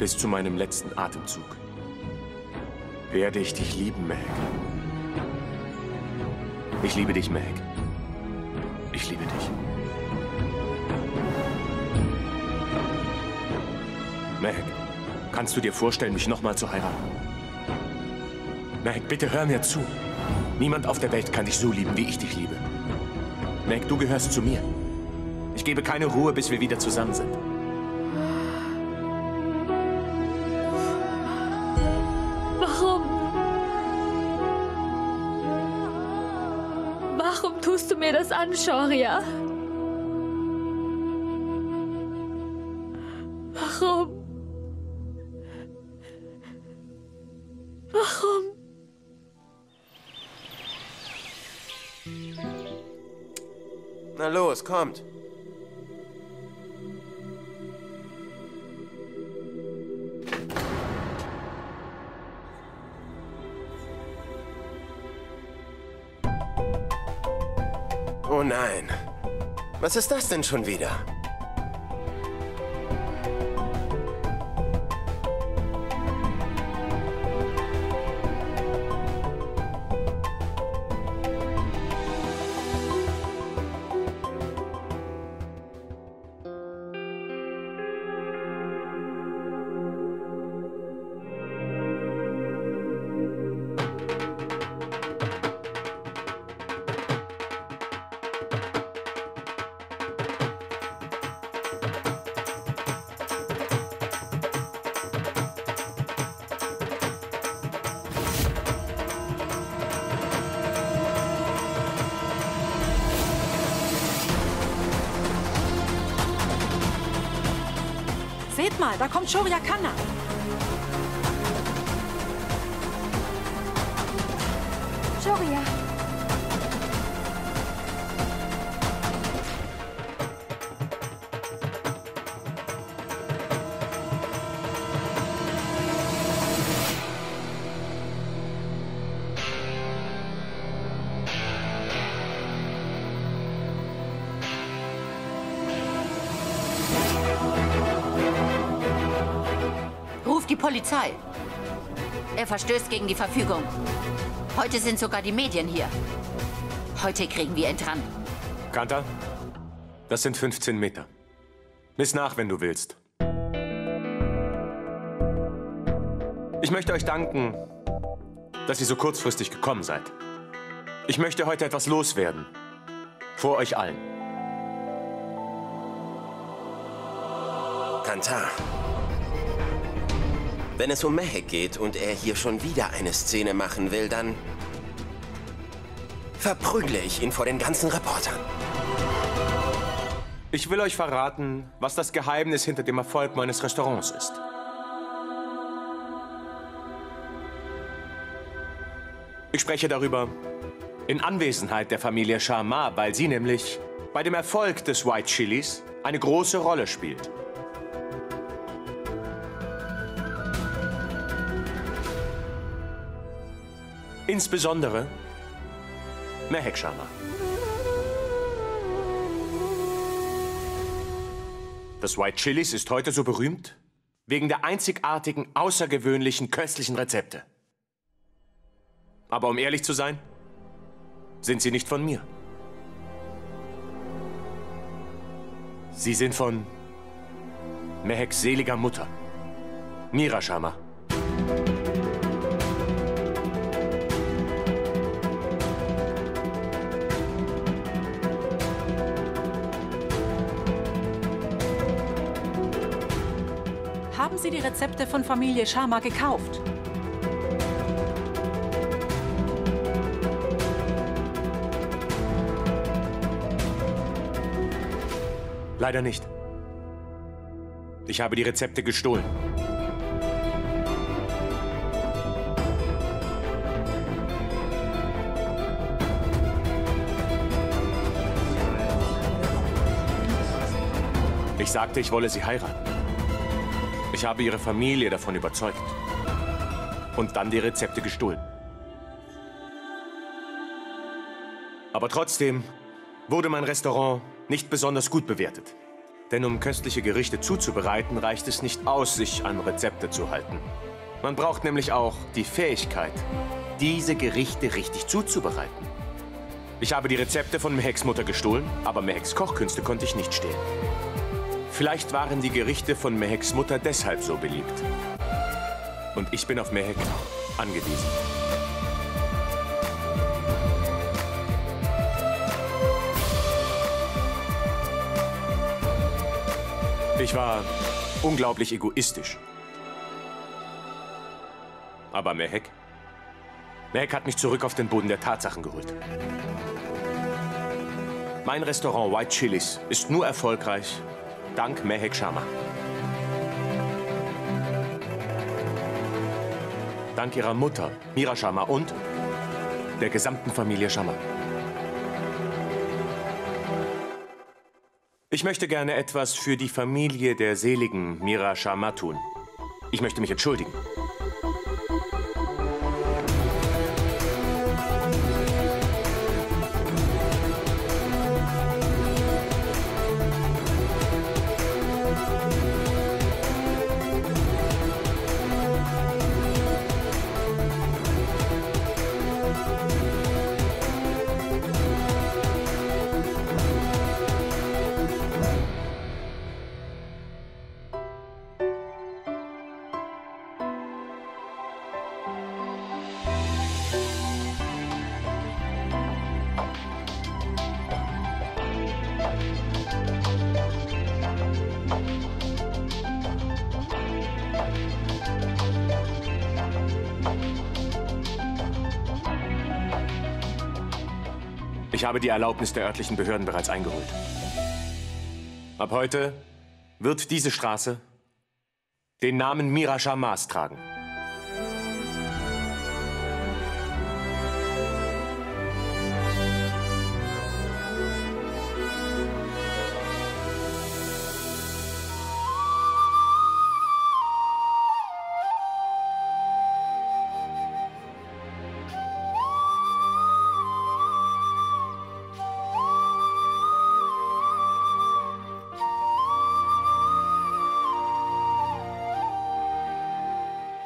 bis zu meinem letzten Atemzug werde ich dich lieben, Meg. Ich liebe dich, Meg. Ich liebe dich. Meg, kannst du dir vorstellen, mich nochmal zu heiraten? Meg, bitte hör mir zu. Niemand auf der Welt kann dich so lieben, wie ich dich liebe. Meg, du gehörst zu mir. Ich gebe keine Ruhe, bis wir wieder zusammen sind. Warum tust du mir das an, Shoria? Warum? Warum? Na los, kommt. Oh nein. Was ist das denn schon wieder? Seht mal, da kommt Shoria Khanna. Shoria. Ruf die Polizei. Er verstößt gegen die Verfügung. Heute sind sogar die Medien hier. Heute kriegen wir ihn dran. Kanta, das sind 15 Meter. Miss nach, wenn du willst. Ich möchte euch danken, dass ihr so kurzfristig gekommen seid. Ich möchte heute etwas loswerden. Vor euch allen. Kanta. Wenn es um Mehek geht und er hier schon wieder eine Szene machen will, dann verprügle ich ihn vor den ganzen Reportern. Ich will euch verraten, was das Geheimnis hinter dem Erfolg meines Restaurants ist. Ich spreche darüber in Anwesenheit der Familie Sharma, weil sie nämlich bei dem Erfolg des White Chilis eine große Rolle spielt. Insbesondere Mehek Sharma. Das White Chilis ist heute so berühmt wegen der einzigartigen, außergewöhnlichen, köstlichen Rezepte. Aber um ehrlich zu sein, sind sie nicht von mir. Sie sind von Meheks seliger Mutter, Mira Sharma. Haben Sie die Rezepte von Familie Sharma gekauft? Leider nicht. Ich habe die Rezepte gestohlen. Ich sagte, ich wolle sie heiraten. Ich habe ihre Familie davon überzeugt. Und dann die Rezepte gestohlen. Aber trotzdem wurde mein Restaurant nicht besonders gut bewertet. Denn um köstliche Gerichte zuzubereiten, reicht es nicht aus, sich an Rezepte zu halten. Man braucht nämlich auch die Fähigkeit, diese Gerichte richtig zuzubereiten. Ich habe die Rezepte von Meheks Mutter gestohlen, aber Meheks Kochkünste konnte ich nicht stehlen. Vielleicht waren die Gerichte von Meheks Mutter deshalb so beliebt. Und ich bin auf Mehek angewiesen. Ich war unglaublich egoistisch. Aber Mehek hat mich zurück auf den Boden der Tatsachen geholt. Mein Restaurant White Chili's ist nur erfolgreich dank Mehek Sharma. Dank ihrer Mutter, Mira Sharma, und der gesamten Familie Sharma. Ich möchte gerne etwas für die Familie der seligen Mira Sharma tun. Ich möchte mich entschuldigen. Ich habe die Erlaubnis der örtlichen Behörden bereits eingeholt. Ab heute wird diese Straße den Namen Mira Sharmas tragen.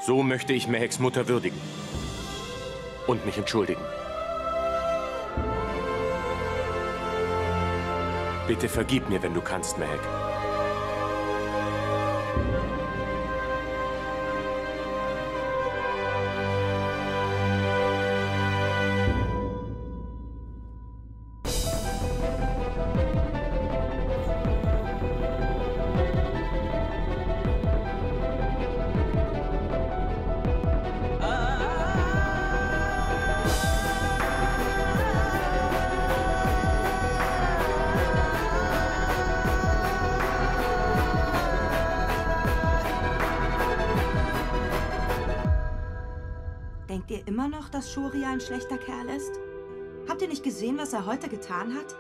So möchte ich Meheks Mutter würdigen und mich entschuldigen. Bitte vergib mir, wenn du kannst, Mehek. Denkt ihr immer noch, dass Shoria ein schlechter Kerl ist? Habt ihr nicht gesehen, was er heute getan hat?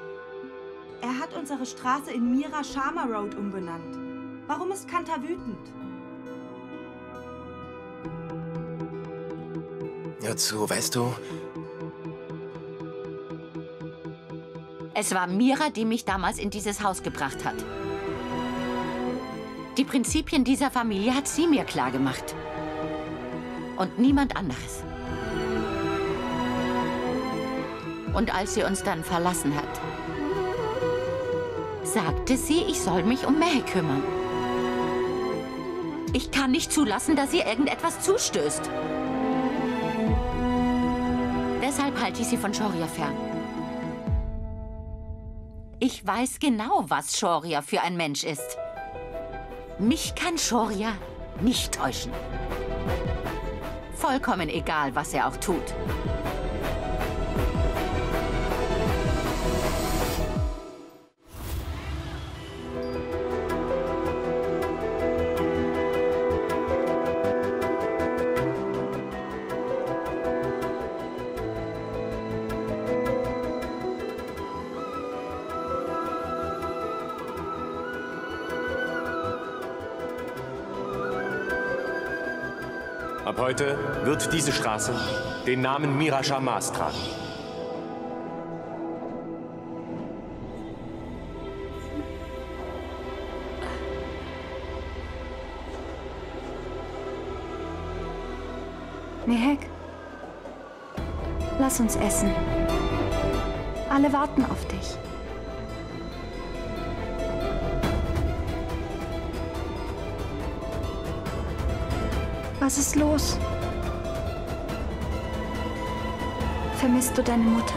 Er hat unsere Straße in Mira Sharma Road umbenannt. Warum ist Kanta wütend? Hör zu, weißt du, Es war Mira, die mich damals in dieses Haus gebracht hat. Die Prinzipien dieser Familie hat sie mir klargemacht. Und niemand anderes. Und als sie uns dann verlassen hat, sagte sie, ich soll mich um Mehek kümmern. Ich kann nicht zulassen, dass ihr irgendetwas zustößt. Deshalb halte ich sie von Shoria fern. Ich weiß genau, was Shoria für ein Mensch ist. Mich kann Shoria nicht täuschen. Vollkommen egal, was er auch tut. Ab heute wird diese Straße den Namen Mira Sharmas tragen. Mehek, lass uns essen. Alle warten auf dich. Was ist los? Vermisst du deine Mutter?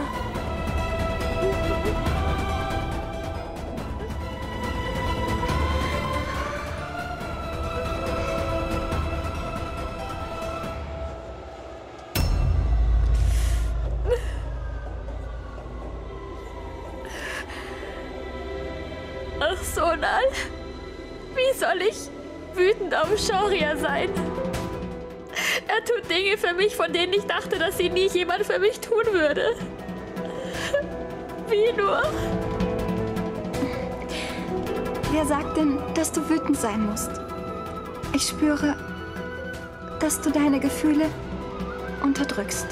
Ach, Sonal. Wie soll ich wütend auf Shoria sein? Er tut Dinge für mich, von denen ich dachte, dass sie nie jemand für mich tun würde. Wie nur? Wer sagt denn, dass du wütend sein musst? Ich spüre, dass du deine Gefühle unterdrückst.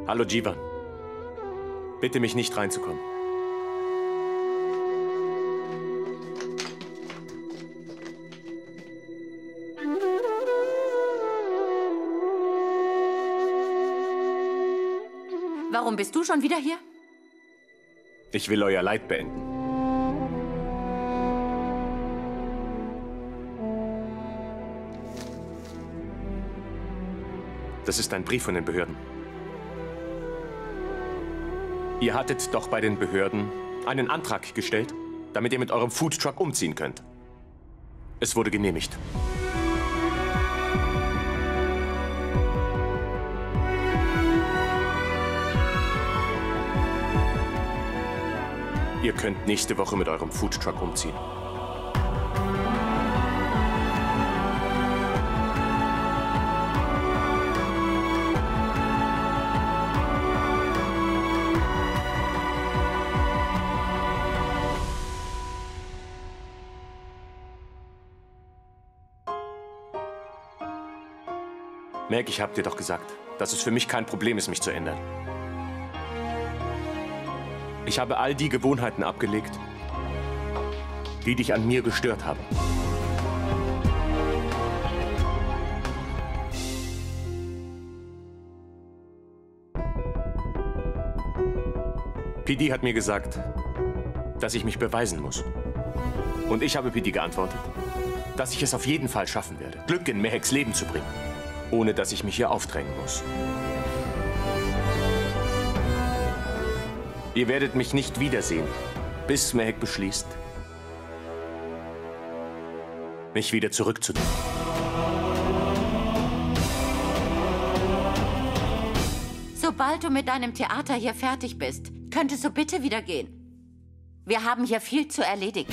Hallo, Jivan. Bitte mich nicht reinzukommen. Warum bist du schon wieder hier? Ich will euer Leid beenden. Das ist ein Brief von den Behörden. Ihr hattet doch bei den Behörden einen Antrag gestellt, damit ihr mit eurem Foodtruck umziehen könnt. Es wurde genehmigt. Ihr könnt nächste Woche mit eurem Foodtruck umziehen. Meg, ich hab dir doch gesagt, dass es für mich kein Problem ist, mich zu ändern. Ich habe all die Gewohnheiten abgelegt, die dich an mir gestört haben. PD hat mir gesagt, dass ich mich beweisen muss. Und ich habe PD geantwortet, dass ich es auf jeden Fall schaffen werde, Glück in Meheks Leben zu bringen, ohne dass ich mich hier aufdrängen muss. Ihr werdet mich nicht wiedersehen, bis Mehek beschließt, mich wieder zurückzunehmen. Sobald du mit deinem Theater hier fertig bist, könntest du bitte wieder gehen. Wir haben hier viel zu erledigen.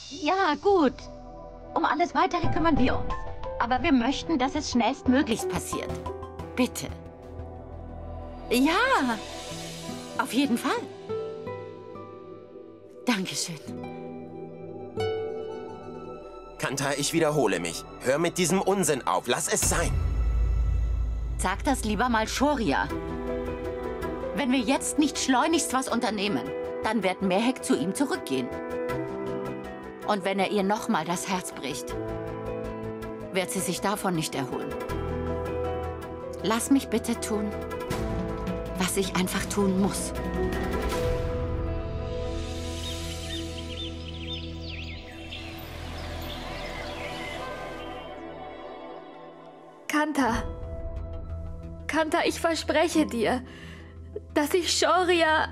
Ja, gut. Um alles Weitere kümmern wir uns. Aber wir möchten, dass es schnellstmöglichst passiert. Bitte. Ja, auf jeden Fall. Dankeschön. Kanta, ich wiederhole mich. Hör mit diesem Unsinn auf. Lass es sein. Sag das lieber mal Shoria. Wenn wir jetzt nicht schleunigst was unternehmen, dann wird Mehek zu ihm zurückgehen. Und wenn er ihr nochmal das Herz bricht, wird sie sich davon nicht erholen. Lass mich bitte tun, was ich einfach tun muss. Kanta, ich verspreche dir, dass ich Shoria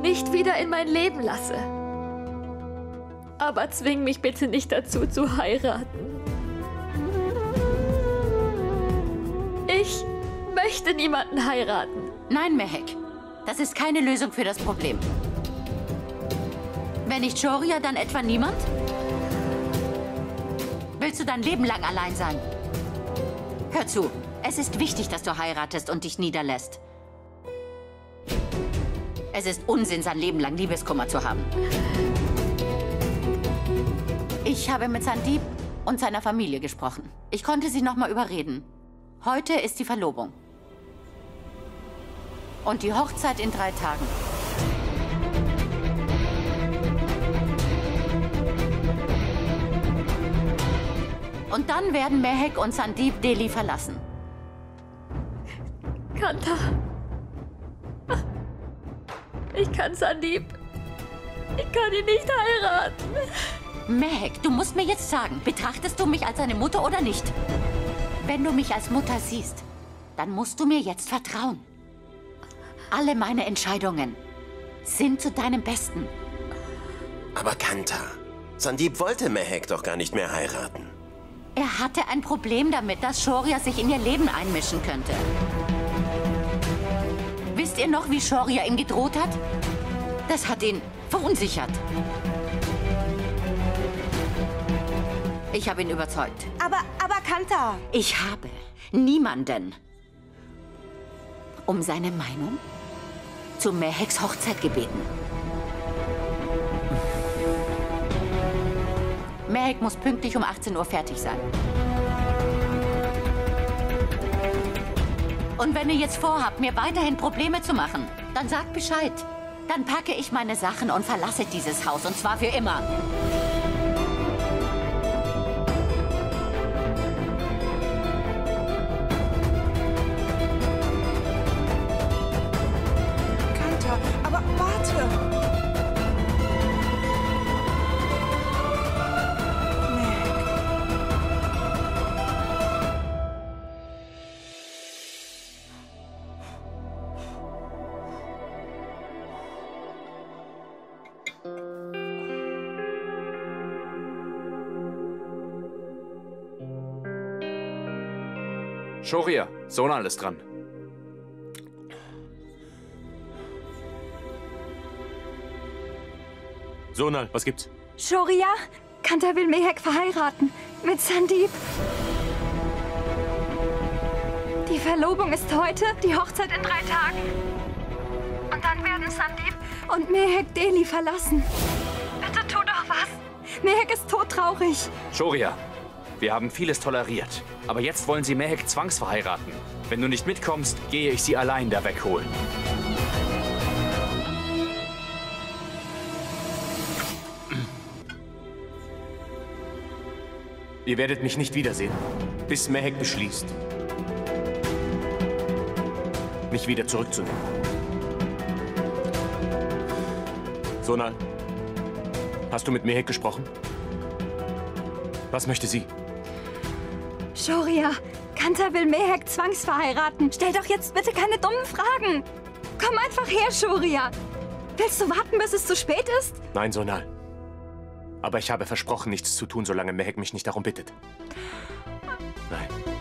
nicht wieder in mein Leben lasse. Aber zwing mich bitte nicht dazu, zu heiraten. Ich möchte niemanden heiraten. Nein, Mehek. Das ist keine Lösung für das Problem. Wenn nicht Shoria, dann etwa niemand? Willst du dein Leben lang allein sein? Hör zu, es ist wichtig, dass du heiratest und dich niederlässt. Es ist Unsinn, sein Leben lang Liebeskummer zu haben. Ich habe mit Sandeep und seiner Familie gesprochen. Ich konnte sie noch mal überreden. Heute ist die Verlobung. Und die Hochzeit in 3 Tagen. Und dann werden Mehek und Sandeep Delhi verlassen. Kanta. Ich kann Sandeep. Ich kann ihn nicht heiraten. Mehek, du musst mir jetzt sagen, betrachtest du mich als eine Mutter oder nicht? Wenn du mich als Mutter siehst, dann musst du mir jetzt vertrauen. Alle meine Entscheidungen sind zu deinem Besten. Aber Kanta, Sandeep wollte Mehek doch gar nicht mehr heiraten. Er hatte ein Problem damit, dass Shoria sich in ihr Leben einmischen könnte. Wisst ihr noch, wie Shoria ihm gedroht hat? Das hat ihn verunsichert. Ich habe ihn überzeugt. Aber Kanta! Ich habe niemanden um seine Meinung zu Meheks Hochzeit gebeten. Mehek muss pünktlich um 18 Uhr fertig sein. Und wenn ihr jetzt vorhabt, mir weiterhin Probleme zu machen, dann sagt Bescheid. Dann packe ich meine Sachen und verlasse dieses Haus, und zwar für immer. Kanta, aber warte! Shoria, Sonal ist dran. Sonal, was gibt's? Shoria, Kanta will Mehek verheiraten. Mit Sandeep. Die Verlobung ist heute, die Hochzeit in 3 Tagen. Und dann werden Sandeep und Mehek Delhi verlassen. Bitte tu doch was. Mehek ist todtraurig. Shoria, wir haben vieles toleriert. Aber jetzt wollen sie Mehek zwangsverheiraten. Wenn du nicht mitkommst, gehe ich sie allein da wegholen. Ihr werdet mich nicht wiedersehen, bis Mehek beschließt, mich wieder zurückzunehmen. Sonal, hast du mit Mehek gesprochen? Was möchte sie? Shoria, Kanta will Mehek zwangsverheiraten. Stell doch jetzt bitte keine dummen Fragen. Komm einfach her, Shoria. Willst du warten, bis es zu spät ist? Nein, Sonal. Aber ich habe versprochen, nichts zu tun, solange Mehek mich nicht darum bittet. Nein.